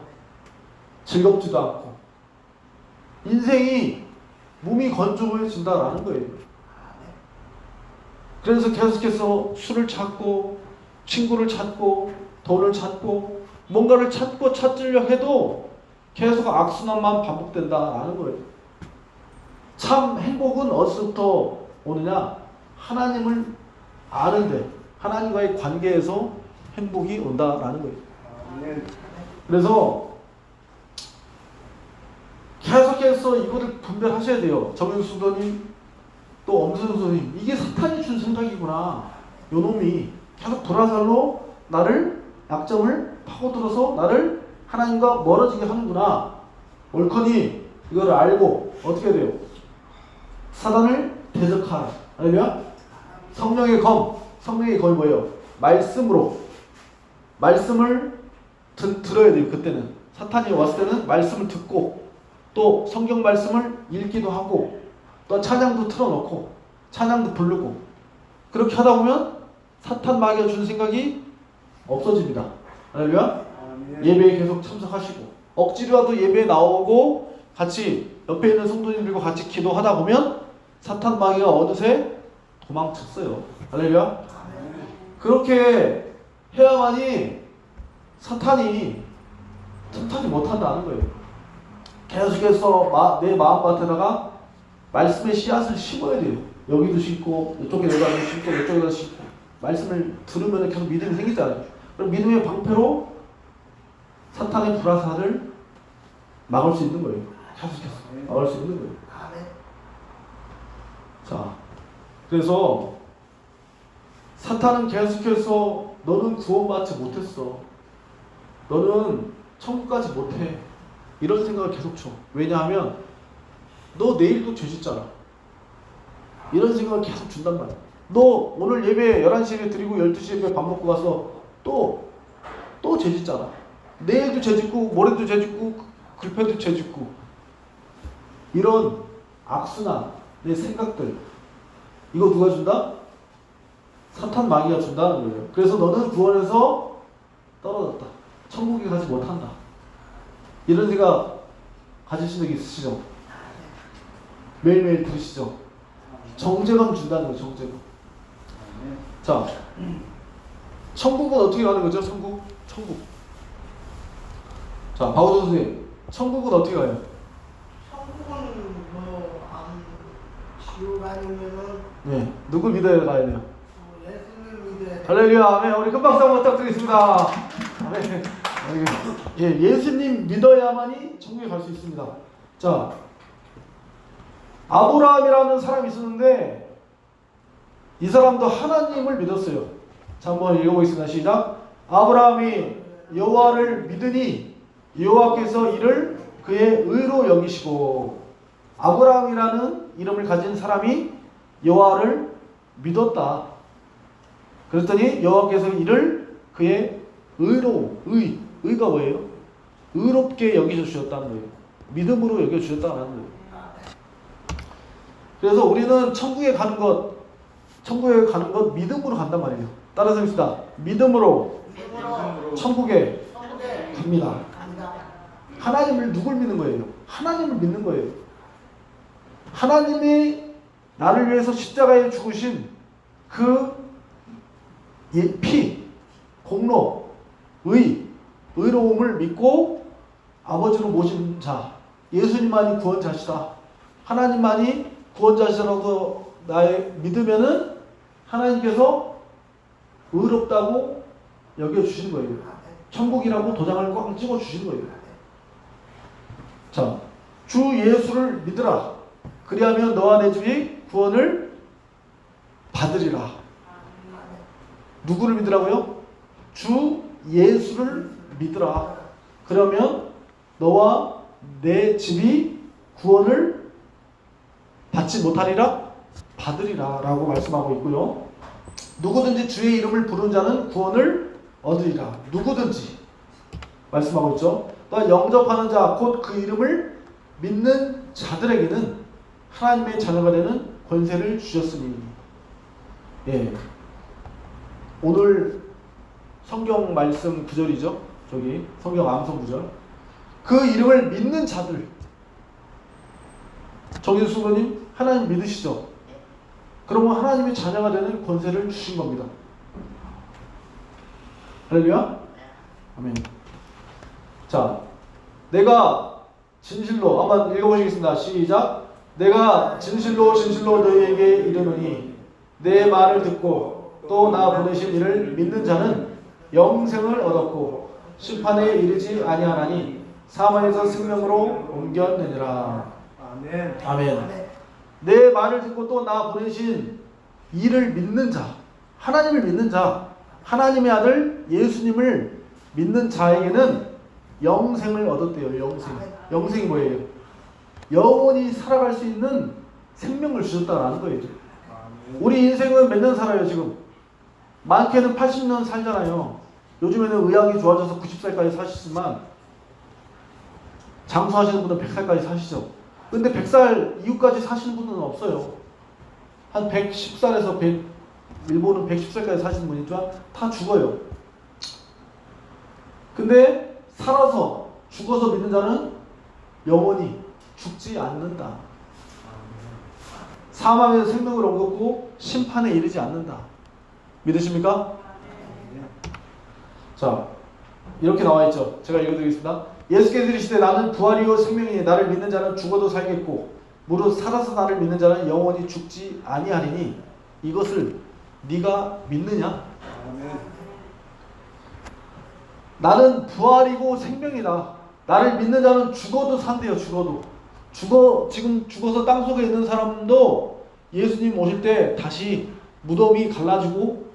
즐겁지도 않고. 인생이 몸이 건조해진다라는 거예요. 그래서 계속해서 술을 찾고 친구를 찾고 돈을 찾고 뭔가를 찾고 찾으려 해도 계속 악순환만 반복된다라는 거예요. 참 행복은 어디서부터 오느냐? 하나님을 아는데 하나님과의 관계에서 행복이 온다라는 거예요. 그래서 계속해서 이거를 분별하셔야 돼요. 정윤수 선생님 또 엄선수 선생님, 이게 사탄이 준 생각이구나. 요놈이 계속 돌아살로 나를 약점을 파고들어서 나를 하나님과 멀어지게 하는구나. 옳거니 이거를 알고 어떻게 해야 돼요? 사단을 대적하라. 알면 성령의 검, 성령의 검이 뭐예요? 말씀으로. 말씀을 들어야 돼요. 그때는 사탄이 왔을 때는 말씀을 듣고 또 성경 말씀을 읽기도 하고 또 찬양도 틀어놓고 찬양도 부르고 그렇게 하다 보면 사탄 마귀가 주는 생각이 없어집니다. 할렐루야. 예배에 계속 참석하시고 억지로라도 예배에 나오고 같이 옆에 있는 성도님들과 같이 기도하다 보면 사탄 마귀가 어느새 도망쳤어요. 할렐루야. 그렇게 해야만이 사탄이 못한다는 거예요. 계속해서 내 마음밭에다가 말씀의 씨앗을 심어야 돼요. 여기도 심고 이쪽에 내가 심고 이쪽에다 심고 말씀을 들으면 계속 믿음이 생기잖아요. 그럼 믿음의 방패로 사탄의 불화살을 막을 수 있는 거예요. 계속해서 막을 수 있는 거예요. 자, 그래서 사탄은 계속해서 너는 구원받지 못했어. 너는 천국까지 못해. 이런 생각을 계속 줘. 왜냐하면 너 내일도 죄 짓잖아. 이런 생각을 계속 준단 말이야. 너 오늘 예배 11시 예배 드리고 12시 예배 밥 먹고 가서 또 죄 짓잖아. 내일도 죄 짓고 모레도 죄 짓고 글패도 죄 짓고 이런 악순환 내 생각들 이거 누가 준다? 사탄 마귀가 준다는 거예요. 그래서 너는 구원에서 떨어졌다. 천국에 가지 못한다. 이런 생각 가지신 적 있으시죠? 매일매일 들으시죠? 정죄감 준다는 거예요. 정죄감. 자, 천국은 어떻게 가는 거죠? 천국. 자, 박우도 선생님, 천국은 어떻게 가요? 천국은 지옥 아니면은 네, 누구 믿어야 가야 돼요? 예수님 믿어야 돼. 할렐루야, 아멘. 우리 큰 박수 한번 부탁드리겠습니다. 아멘. 예, 예수님 믿어야만이 천국에 갈 수 있습니다. 자, 아브라함이라는 사람이 있었는데 이 사람도 하나님을 믿었어요. 자, 한번 읽어보겠습니다. 시작. 아브라함이 여호와를 믿으니 여호와께서 이를 그의 의로 여기시고. 아브라함이라는 이름을 가진 사람이 여호와를 믿었다. 그랬더니 여호와께서 이를 그의 의가 뭐예요? 의롭게 여겨주셨다는 거예요. 믿음으로 여겨주셨다는 거예요. 그래서 우리는 천국에 가는 것 믿음으로 간단 말이에요. 따라서 합시다. 믿음으로 천국에 갑니다. 하나님을 누굴 믿는 거예요? 하나님을 믿는 거예요. 하나님이 나를 위해서 십자가에 죽으신 그 피, 공로, 의로움을 믿고 아버지로 모신 자, 예수님만이 구원자시다. 하나님만이 구원자시라고 믿으면은 하나님께서 의롭다고 여겨주시는 거예요. 천국이라고 도장을 꽉 찍어주시는 거예요. 자, 주 예수를 믿으라. 그리하면 너와 내 집이 구원을 받으리라. 누구를 믿으라고요? 주 예수를 믿으라. 그러면 너와 내 집이 구원을 받지 못하리라? 받으리라 라고 말씀하고 있고요. 누구든지 주의 이름을 부르는 자는 구원을 얻으리라. 누구든지 말씀하고 있죠. 또 영접하는 자, 곧 그 이름을 믿는 자들에게는 하나님의 자녀가 되는 권세를 주셨으니. 예. 오늘 성경 말씀 구절이죠. 저기 성경 암송 구절. 그 이름을 믿는 자들. 정진수 수고님 하나님 믿으시죠? 그러면 하나님의 자녀가 되는 권세를 주신 겁니다. 할렐루야. 아멘. 자, 내가 진실로 한번 읽어보시겠습니다. 시작. 내가 진실로 너희에게 이르노니 내 말을 듣고 또 나 보내신 이를 믿는 자는 영생을 얻었고 심판에 이르지 아니하나니 사망에서 생명으로 옮겼느니라. 아멘. 아멘. 내 말을 듣고 또 나 보내신 이를 믿는 자, 하나님을 믿는 자, 하나님의 아들 예수님을 믿는 자에게는 영생을 얻었대요. 영생. 영생이 뭐예요? 영원히 살아갈 수 있는 생명을 주셨다는 거예요. 우리 인생은 몇 년 살아요 지금? 많게는 80년 살잖아요. 요즘에는 의학이 좋아져서 90살까지 사시지만 장수하시는 분은 100살까지 사시죠. 근데 100살 이후까지 사시는 분은 없어요. 한 110살에서 일본은 110살까지 사시는 분이 있지만 다 죽어요. 근데 살아서 죽어서 믿는 자는 영원히 죽지 않는다. 사망에서 생명을 얻고 심판에 이르지 않는다. 믿으십니까? 자, 이렇게 나와 있죠. 제가 읽어드리겠습니다. 예수께서 이르시되 나는 부활이요 생명이니 나를 믿는 자는 죽어도 살겠고 무릇 살아서 나를 믿는 자는 영원히 죽지 아니하리니 이것을 네가 믿느냐? 나는 부활이고 생명이다. 나를 믿는 자는 죽어도 산대요. 지금 죽어서 땅속에 있는 사람도 예수님 오실 때 다시 무덤이 갈라지고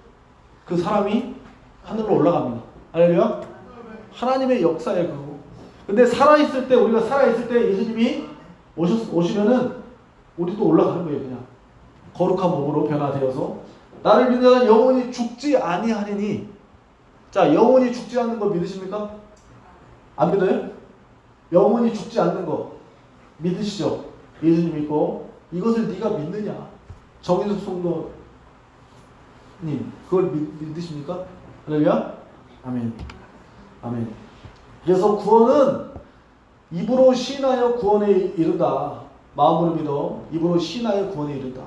그 사람이 하늘로 올라갑니다. 할렐루야. 하나님의 역사예요. 그거. 근데 살아있을 때, 우리가 살아있을 때 예수님이 오시면은 우리도 올라가는 거예요. 그냥 거룩한 몸으로 변화되어서 나를 믿는 자는 영원히 죽지 아니하리니. 자, 영원히 죽지 않는 거 믿으십니까? 안 믿어요? 영원히 죽지 않는 거 믿으시죠? 예수님 믿고 이것을 네가 믿느냐? 정인숙 성도님 그걸 믿으십니까? 할렐루야? 아멘. 아멘. 그래서 구원은 입으로 시인하여 구원에 이른다. 마음으로 믿어 입으로 시인하여 구원에 이른다.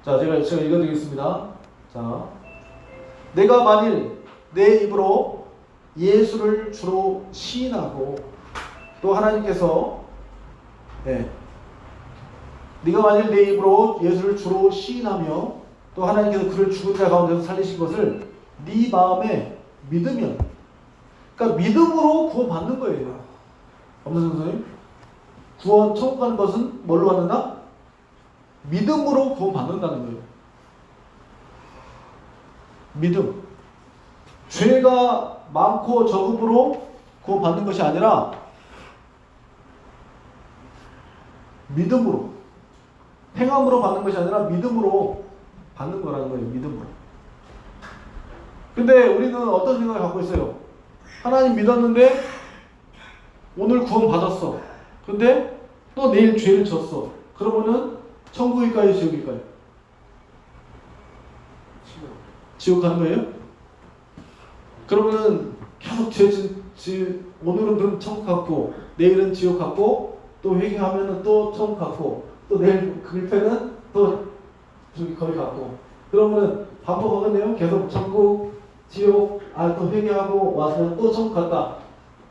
자, 제가 읽어드리겠습니다. 자, 내가 만일 내 입으로 예수를 주로 시인하고 또 하나님께서 네가 만일 내 입으로 예수를 주로 시인하며 또 하나님께서 그를 죽은 자 가운데서 살리신 것을 네 마음에 믿으면, 그러니까 믿음으로 구원 받는 거예요. 엄선 선생님, 구원 천국 가는 것은 뭘로 받는다? 믿음으로 구원 받는다는 거예요. 믿음. 죄가 많고 적음으로 구원 받는 것이 아니라 믿음으로, 행함으로 받는 것이 아니라 믿음으로 받는 거라는 거예요. 믿음으로. 근데 우리는 어떤 생각을 갖고 있어요? 하나님 믿었는데 오늘 구원 받았어. 근데 또 내일 죄를 졌어. 그러면은 천국일까요? 지옥일까요? 지옥 가는 거예요? 그러면은 계속 오늘은 천국 갔고 내일은 지옥 갔고 또 회개하면은 또 천국 갔고 또 내일 글패는 또 거기 갔고 그러면은 반복하겠네요. 계속 천국, 지옥, 또 회개하고 와서 또 천국 갔다.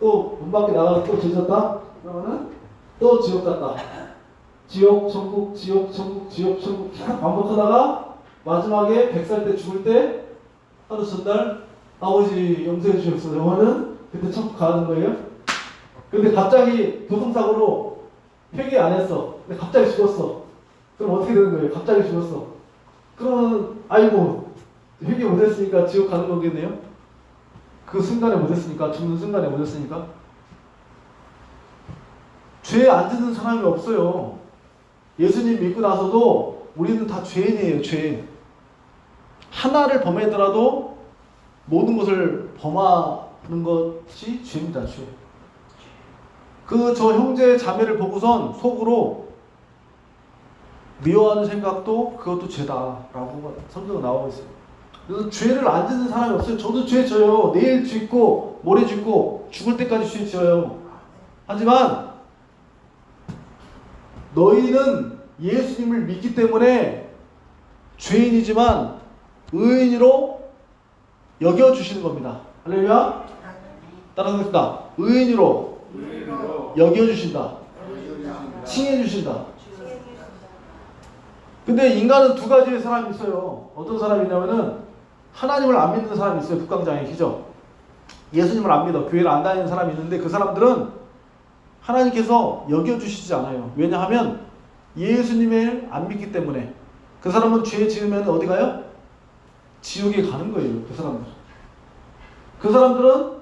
또 문 밖에 나가서 또 죄졌다. 그러면은 또 지옥 갔다. 지옥, 천국, 지옥, 천국, 지옥, 천국 계속 반복하다가 마지막에 100살 때 죽을 때 하루 전날 아버지 용서해 주셨어. 영화는 그때 천국 가는 거예요. 근데 갑자기 교통사고로 회개 안 했어. 근데 갑자기 죽었어. 그럼 어떻게 되는 거예요? 갑자기 죽었어. 그러면 아이고 회개 못했으니까 지옥 가는 거겠네요. 그 순간에 못했으니까, 죽는 순간에 못했으니까. 죄 안 짓는 사람이 없어요. 예수님 믿고 나서도 우리는 다 죄인이에요. 죄인. 하나를 범했더라도 모든 것을 범하는 것이 죄입니다. 죄. 저 형제 자매를 보고선 속으로 미워하는 생각도 그것도 죄다라고 성경에 나오고 있어요. 그래서 죄를 안 짓는 사람이 없어요. 저도 죄 져요. 내일 짓고 모레 짓고 죽을 때까지 죄 져요. 하지만 너희는 예수님을 믿기 때문에 죄인이지만 의인으로 여겨주시는 겁니다. 할렐루야. 따라하겠습니다. 의인으로 여겨주신다. 칭해주신다. 근데 인간은 두 가지의 사람이 있어요. 어떤 사람이냐면은 하나님을 안 믿는 사람이 있어요. 북강장에 기죠. 예수님을 안 믿어. 교회를 안 다니는 사람이 있는데 그 사람들은 하나님께서 여겨주시지 않아요. 왜냐하면 예수님을 안 믿기 때문에. 그 사람은 죄 지으면 어디 가요? 지옥에 가는 거예요. 그 사람들. 그 사람들은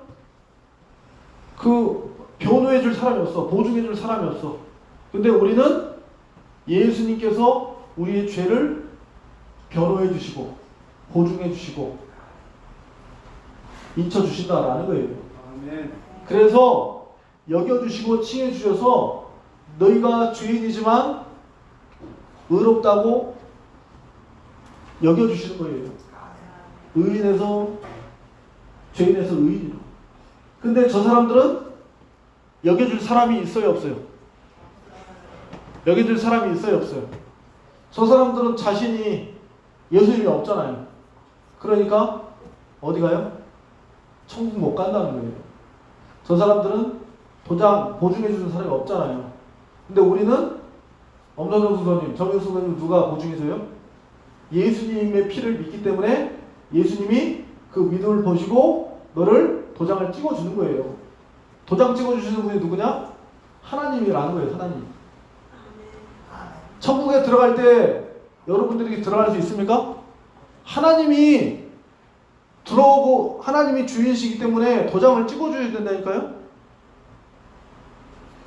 변호해 줄 사람이 없어. 보증해 줄 사람이 없어. 근데 우리는 예수님께서 우리의 죄를 변호해 주시고 보증해 주시고 인쳐 주신다라는 거예요. 아멘. 그래서 여겨주시고 칭해주셔서 너희가 죄인이지만 의롭다고 여겨주시는 거예요. 의인에서 죄인에서 의인으로. 근데 저 사람들은 여겨줄 사람이 있어요, 없어요? 여겨줄 사람이 있어요, 없어요? 저 사람들은 자신이 예수님이 없잖아요. 그러니까 어디 가요? 천국 못 간다는 거예요. 저 사람들은 도장 보증해주는 사람이 없잖아요. 근데 우리는 엄선영 수사님, 정영수 수사님 누가 보증해줘요? 예수님의 피를 믿기 때문에 예수님이 그 믿음을 보시고 너를 도장을 찍어주는 거예요. 도장 찍어주시는 분이 누구냐? 하나님이라는 거예요. 하나님. 천국에 들어갈 때 여러분들이 들어갈 수 있습니까? 하나님이 들어오고 하나님이 주인이시기 때문에 도장을 찍어줘야 된다니까요.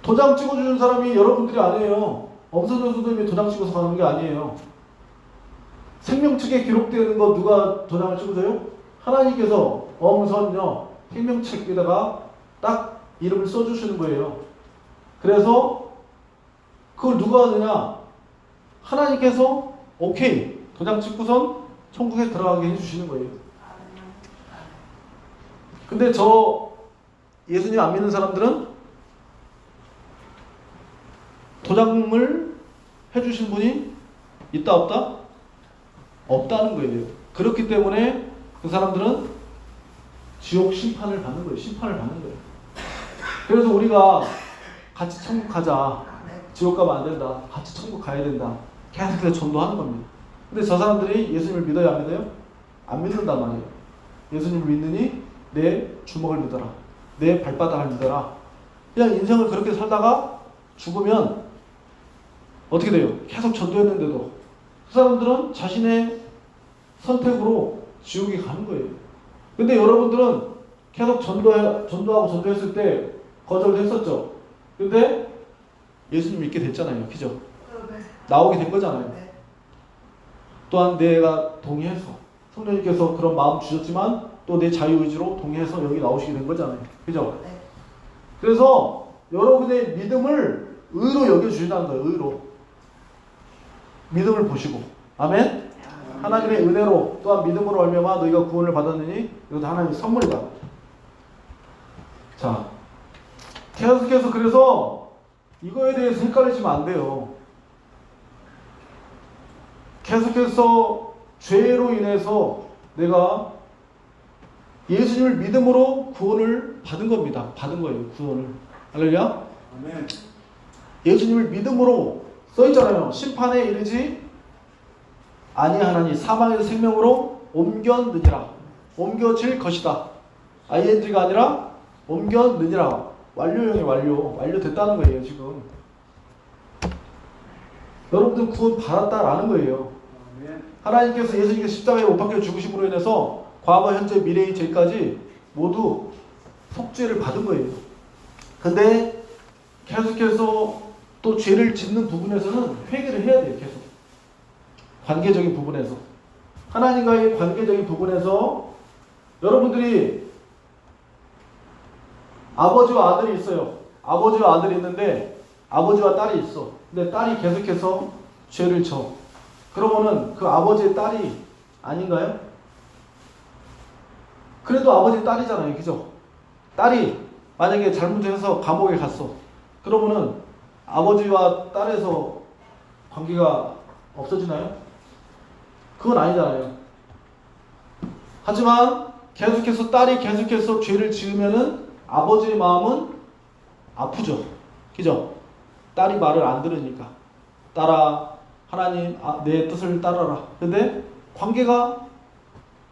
도장 찍어주는 사람이 여러분들이 아니에요. 엄선영 선생님이 도장 찍어서 가는 게 아니에요. 생명책에 기록되는 거 누가 도장을 찍어줘요? 하나님께서 엄선영 생명책에다가 딱 이름을 써주시는 거예요. 그래서 그걸 누가 하느냐? 하나님께서 오케이 도장 찍고선 천국에 들어가게 해주시는 거예요. 근데 저 예수님 안 믿는 사람들은 도장을 해주신 분이 있다 없다? 없다는 거예요. 그렇기 때문에 그 사람들은 지옥 심판을 받는 거예요. 심판을 받는 거예요. 그래서 우리가 같이 천국 가자. 지옥 가면 안 된다. 같이 천국 가야 된다. 계속해서 전도하는 겁니다. 근데 저 사람들이 예수님을 믿어요, 안 믿어요? 안 믿는단 말이에요. 예수님을 믿느니 내 주먹을 믿어라. 내 발바닥을 믿어라. 그냥 인생을 그렇게 살다가 죽으면 어떻게 돼요? 계속 전도했는데도 그 사람들은 자신의 선택으로 지옥에 가는 거예요. 근데 여러분들은 계속 전도하고 전도했을 때 거절을 했었죠. 근데 예수님 믿게 됐잖아요. 그죠? 나오게 된 거잖아요. 또한 내가 동의해서 성령님께서 그런 마음 주셨지만 또 내 자유의지로 동의해서 여기 나오시게 된 거잖아요. 그죠? 그래서 여러분의 믿음을 의로 여겨주신다는 거예요. 의로. 믿음을 보시고. 아멘? 하나님의 은혜로 또한 믿음으로 말미암아 너희가 구원을 받았느니 이것도 하나님의 선물이다. 자, 계속해서 그래서 이거에 대해서 헷갈리시면 안 돼요. 계속해서 죄로 인해서 내가 예수님을 믿음으로 구원을 받은 겁니다. 받은 거예요. 구원을. 할렐루야. 아멘. 예수님을 믿음으로 써있잖아요. 심판에 이르지 아니하나니 사망에서 생명으로 옮겼느니라. 옮겨질 것이다. ing가 아니라 옮겼느니라. 완료형이 완료됐다는 거예요. 지금 여러분들 구원 받았다라는 거예요. 하나님께서 예수님께서 십자가에 못 박혀 죽으심으로 인해서 과거, 현재, 미래의 죄까지 모두 속죄를 받은 거예요. 근데 계속해서 또 죄를 짓는 부분에서는 회개를 해야 돼요. 계속 관계적인 부분에서 하나님과의 관계적인 부분에서 여러분들이 아버지와 아들이 있어요. 아버지와 아들이 있는데 아버지와 딸이 있어. 근데 딸이 계속해서 죄를 져. 그러면은 그 아버지의 딸이 아닌가요? 그래도 아버지의 딸이잖아요. 그죠? 딸이 만약에 잘못해서 감옥에 갔어. 그러면은 아버지와 딸에서 관계가 없어지나요? 그건 아니잖아요. 하지만 계속해서 딸이 계속해서 죄를 지으면은 아버지의 마음은 아프죠. 그죠? 딸이 말을 안 들으니까. 딸아, 하나님, 내 뜻을 따라라. 근데 관계가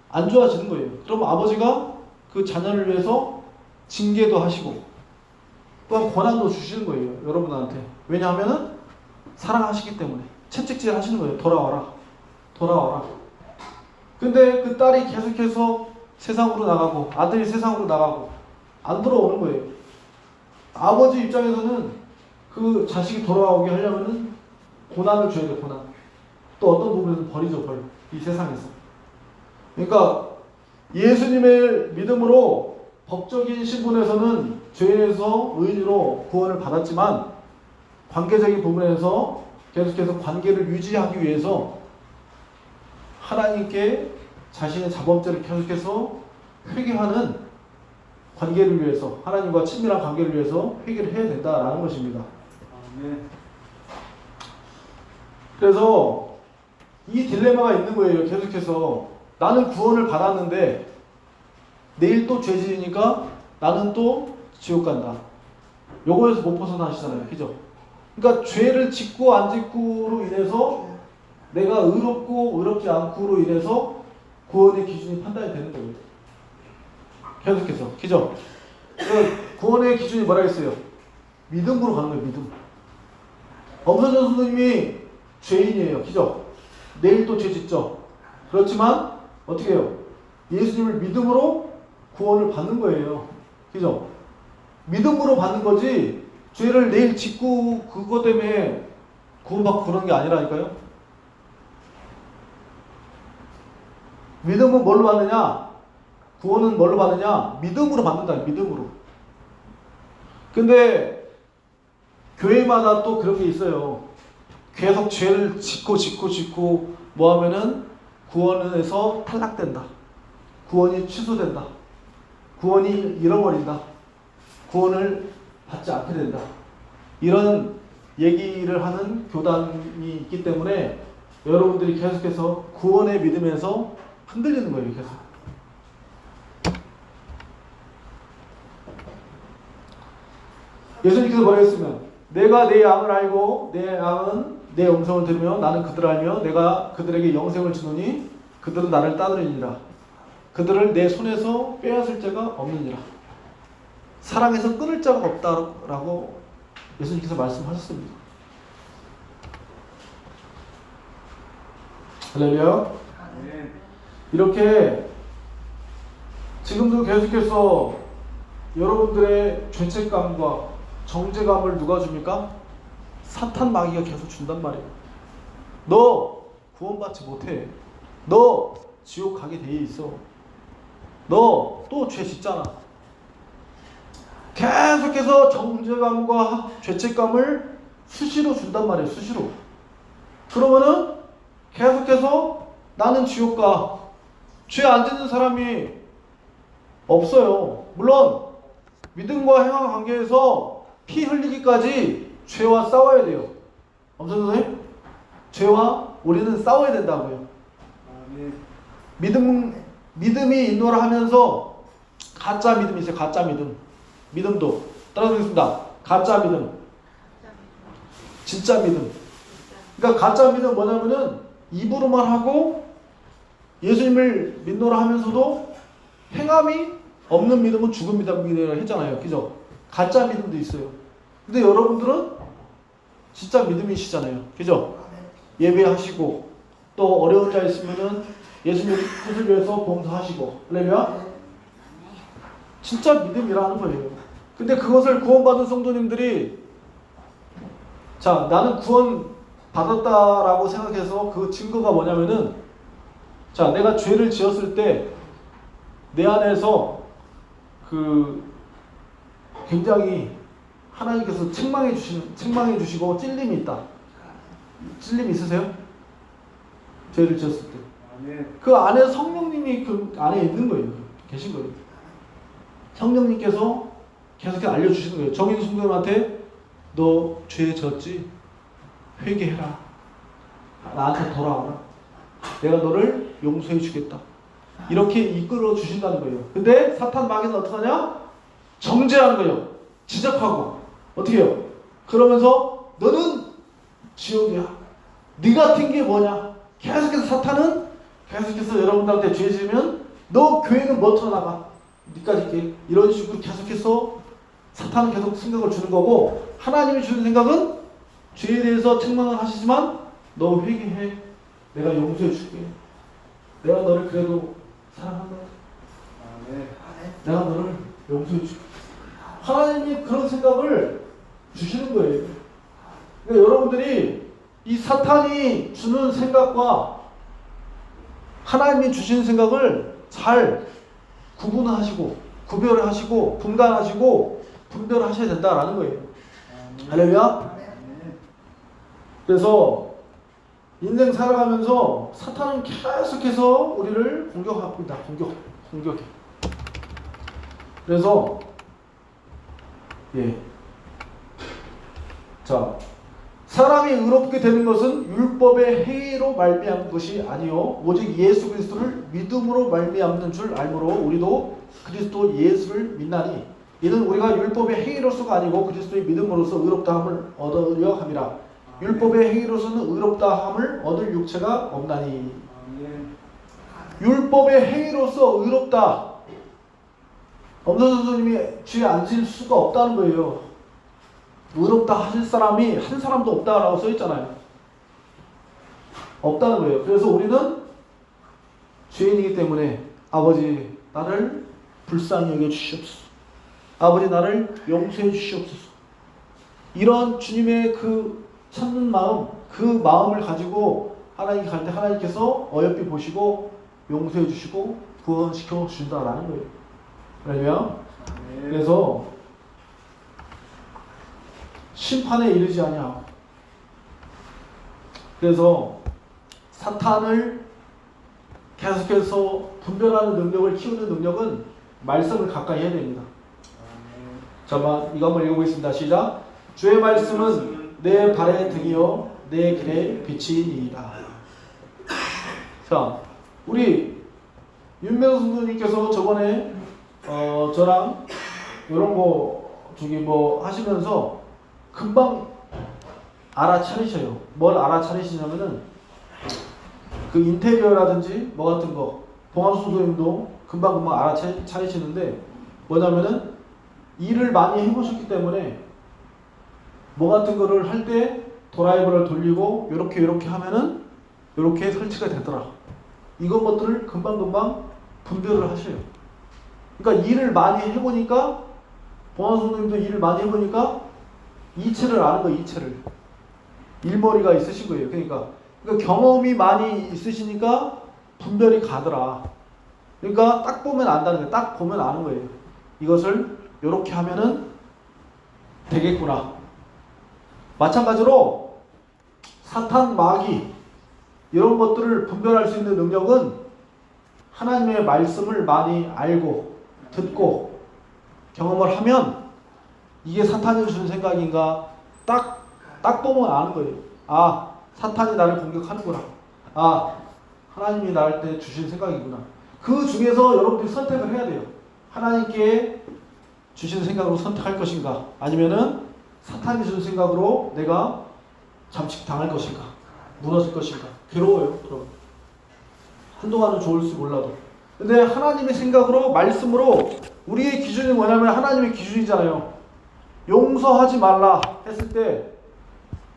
안 좋아지는 거예요. 그럼 아버지가 그 자녀를 위해서 징계도 하시고 또한 권한도 주시는 거예요. 여러분한테. 왜냐하면은 사랑하시기 때문에 채찍질 하시는 거예요. 돌아와라. 돌아와라. 근데 그 딸이 계속해서 세상으로 나가고 아들이 세상으로 나가고 안 돌아오는 거예요. 아버지 입장에서는 그 자식이 돌아오게 하려면은 고난을 줘야 돼요. 고난. 또 어떤 부분에서는 벌이죠. 벌. 이 세상에서. 그러니까 예수님의 믿음으로 법적인 신분에서는 죄인에서 의인으로 구원을 받았지만 관계적인 부분에서 계속해서 관계를 유지하기 위해서 하나님께 자신의 자범죄를 계속해서 회개하는 관계를 위해서, 하나님과 친밀한 관계를 위해서 회개를 해야 된다라는 것입니다. 그래서 이 딜레마가 있는 거예요. 계속해서 나는 구원을 받았는데 내일 또 죄 지으니까 나는 또 지옥 간다. 요거에서 못 벗어나시잖아요. 그죠? 그러니까 죄를 짓고 안 짓고로 인해서 내가 의롭고 의롭지 않고로 인해서 구원의 기준이 판단이 되는 거예요. 계속해서. 그죠? 구원의 기준이 뭐라 했어요? 믿음으로 가는 거예요. 믿음. 엄선전 선생님이 죄인이에요. 그죠? 내일 또 죄 짓죠. 그렇지만 어떻게 해요? 예수님을 믿음으로 구원을 받는 거예요. 그죠? 믿음으로 받는 거지 죄를 내일 짓고 그것 때문에 구원받고 그런 게 아니라니까요. 믿음은 뭘로 받느냐? 구원은 뭘로 받느냐? 믿음으로 받는다. 믿음으로. 근데 교회마다 또 그런 게 있어요. 계속 죄를 짓고 뭐 하면은 구원에서 탈락된다. 구원이 취소된다. 구원이 잃어버린다. 구원을 받지 않게 된다. 이런 얘기를 하는 교단이 있기 때문에 여러분들이 계속해서 구원의 믿음에서 흔들리는 거예요. 계속. 예수님께서 뭐라 했으면 내가 내 양을 알고 내 양은 내 음성을 들으며 나는 그들을 알며 내가 그들에게 영생을 주노니 그들은 나를 따르리니라. 그들을 내 손에서 빼앗을 자가 없느니라. 사랑에서 끊을 자가 없다라고 예수님께서 말씀하셨습니다. 할렐루야. 이렇게 지금도 계속해서 여러분들의 죄책감과 정죄감을 누가 줍니까? 사탄 마귀가 계속 준단 말이에요. 너 구원받지 못해. 너 지옥 가게 돼 있어. 너 또 죄 짓잖아. 계속해서 정죄감과 죄책감을 수시로 준단 말이에요. 수시로. 그러면은 계속해서 나는 지옥 가. 죄 안 짓는 사람이 없어요. 물론 믿음과 행한 관계에서 피 흘리기까지 죄와 싸워야 돼요. 엄선 선생님? 죄와 우리는 싸워야 된다고요. 믿음이 인도를 하면서 가짜 믿음이 있어요. 가짜 믿음. 믿음도 따라드리겠습니다. 가짜 믿음. 진짜 믿음. 그러니까 가짜 믿음 뭐냐면은 입으로만 하고 예수님을 믿노라 하면서도 행함이 없는 믿음은 죽은 믿음이라고 했잖아요. 그죠? 가짜 믿음도 있어요. 근데 여러분들은 진짜 믿음이시잖아요. 그죠? 예배하시고 또 어려운 자 있으면은 예수님 뜻을 위해서 봉사하시고. 할렐루야. 진짜 믿음이라는 거예요. 근데 그것을 구원받은 성도님들이 자, 나는 구원 받았다라고 생각해서 그 증거가 뭐냐면은 자, 내가 죄를 지었을 때 내 안에서 굉장히 하나님께서 책망해 주시고 찔림이 있다. 찔림 있으세요? 죄를 지었을 때. 그 안에 성령님이 그 안에 있는 거예요. 계신 거예요. 성령님께서 계속 알려주시는 거예요. 정인 성도님한테 너 죄 졌지? 회개해라. 나한테 돌아와라. 내가 너를 용서해 주겠다. 이렇게 이끌어 주신다는 거예요. 근데 사탄 마귀는 어떻게 하냐? 정죄하는 거예요. 지적하고. 어떻게 해요? 그러면서 너는 지옥이야. 네 같은 게 뭐냐? 계속해서 사탄은 계속해서 여러분들한테 죄 지으면 너 교회는 뭐 털어나가? 니까지 있게. 이런 식으로 계속해서 사탄은 계속 생각을 주는 거고 하나님이 주는 생각은 죄에 대해서 책망을 하시지만 너 회개해. 내가 용서해 줄게. 내가 너를 그래도 사랑한다. 내가 너를 용서해 줄게. 하나님이 그런 생각을 주시는 거예요. 그러니까 여러분들이 이 사탄이 주는 생각과 하나님이 주시는 생각을 잘 구분하시고 구별하시고 분간하시고 분별하셔야 된다라는 거예요. 할렐루야. 그래서 인생 살아가면서 사탄은 계속해서 우리를 공격합니다. 공격해. 그래서 자, 사람이 의롭게 되는 것은 율법의 행위로 말미암은 것이 아니요 오직 예수 그리스도를 믿음으로 말미암는 줄 알므로 우리도 그리스도 예수를 믿나니 이는 우리가 율법의 행위로서가 아니고 그리스도의 믿음으로써 의롭다함을 얻으려 함이라. 율법의 행위로서는 의롭다함을 얻을 육체가 없나니. 율법의 행위로서 의롭다. 엄선 선생님이 주에 앉을 수가 없다는 거예요. 의롭다 하실 사람이 한 사람도 없다라고 써있잖아요. 없다는 거예요. 그래서 우리는 죄인이기 때문에 아버지 나를 불쌍히 여겨 주시옵소서. 아버지 나를 용서해 주시옵소서. 이런 주님의 그 찾는 마음, 그 마음을 가지고 하나님 갈 때 하나님께서 어여삐 보시고 용서해 주시고 구원시켜 주신다라는 거예요. 그러면 그래서 심판에 이르지 아니하고, 그래서 사탄을 계속해서 분별하는 능력을 키우는 능력은 말씀을 가까이 해야 됩니다. 잠깐만 이거 한번 읽어보겠습니다. 시작. 주의 말씀은 내 발의 등이요 내 길의 빛이니이다. 자, 우리 윤명수 선생님께서 저번에 저랑 이런 거 저기 뭐 하시면서 금방 알아차리셔요. 뭘 알아차리시냐면은 그 인테리어라든지 뭐 같은 거 봉합 선생님도 금방 알아차리시는데 뭐냐면은 일을 많이 해보셨기 때문에 뭐 같은 거를 할 때 드라이버를 돌리고 요렇게 하면은 요렇게 설치가 되더라. 이런 것들을 금방 분별을 하셔요. 그러니까 일을 많이 해보니까 봉합 선생님도 일을 많이 해보니까 이체를 아는 거예요. 이체를. 일머리가 있으신 거예요. 그러니까 경험이 많이 있으시니까 분별이 가더라. 그러니까 딱 보면 안다는 거예요. 딱 보면 아는 거예요. 이것을 이렇게 하면은 되겠구나. 마찬가지로 사탄, 마귀 이런 것들을 분별할 수 있는 능력은 하나님의 말씀을 많이 알고 듣고 경험을 하면 이게 사탄이 주는 생각인가 딱 보면 아는 거예요. 아, 사탄이 나를 공격하는구나. 아, 하나님이 나한테 주신 생각이구나. 그 중에서 여러분들이 선택을 해야 돼요. 하나님께 주신 생각으로 선택할 것인가, 아니면은 사탄이 주는 생각으로 내가 잠식당할 것인가, 무너질 것인가. 괴로워요, 여러분. 한동안은 좋을지 몰라도. 근데 하나님의 생각으로, 말씀으로, 우리의 기준이 뭐냐면 하나님의 기준이잖아요. 용서하지 말라 했을 때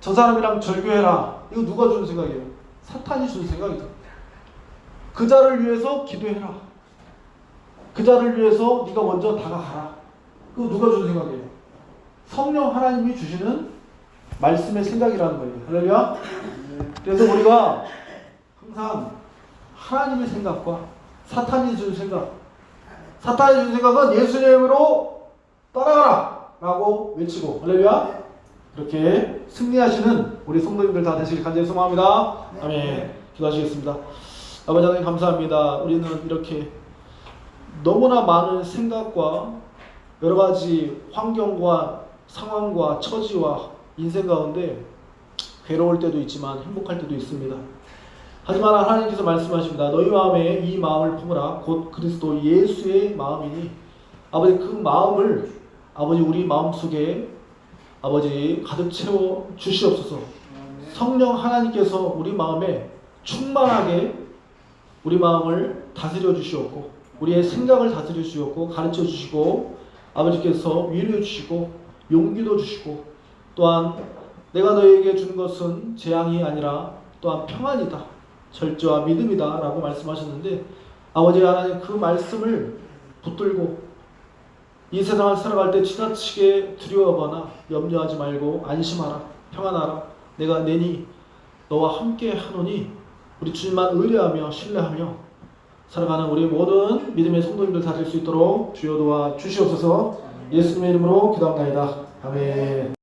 저 사람이랑 절교해라. 이거 누가 주는 생각이에요? 사탄이 주는 생각이다. 그 자를 위해서 기도해라. 그 자를 위해서 네가 먼저 다가가라. 그거 누가 주는 생각이에요? 성령 하나님이 주시는 말씀의 생각이라는 거예요. 할렐루야. 그래서 우리가 항상 하나님의 생각과 사탄이 주는 생각, 사탄이 주는 생각은 예수님으로 따라가라 라고 외치고, 할렐루야, 그렇게 승리하시는 우리 성도님들 다 되시길 간절히 소망합니다. 아멘. 기도하시겠습니다. 아버지 하나님 감사합니다. 우리는 이렇게 너무나 많은 생각과 여러 가지 환경과 상황과 처지와 인생 가운데 괴로울 때도 있지만 행복할 때도 있습니다. 하지만 하나님께서 말씀하십니다. 너희 마음에 이 마음을 품으라. 곧 그리스도 예수의 마음이니. 아버지, 그 마음을 아버지 우리 마음속에 아버지 가득 채워 주시옵소서. 성령 하나님께서 우리 마음에 충만하게 우리 마음을 다스려 주시옵고 우리의 생각을 다스려 주시옵고 가르쳐 주시고 아버지께서 위로해 주시고 용기도 주시고 또한 내가 너에게 준 것은 재앙이 아니라 또한 평안이다. 절제와 믿음이다 라고 말씀하셨는데 아버지 하나님 그 말씀을 붙들고 이 세상을 살아갈 때 지나치게 두려워하거나 염려하지 말고 안심하라. 평안하라. 내가 내니 너와 함께 하노니 우리 주님만 의뢰하며 신뢰하며 살아가는 우리 모든 믿음의 성도님들 다 될 수 있도록 주여 도와 주시옵소서. 예수님의 이름으로 기도합나이다. 아멘.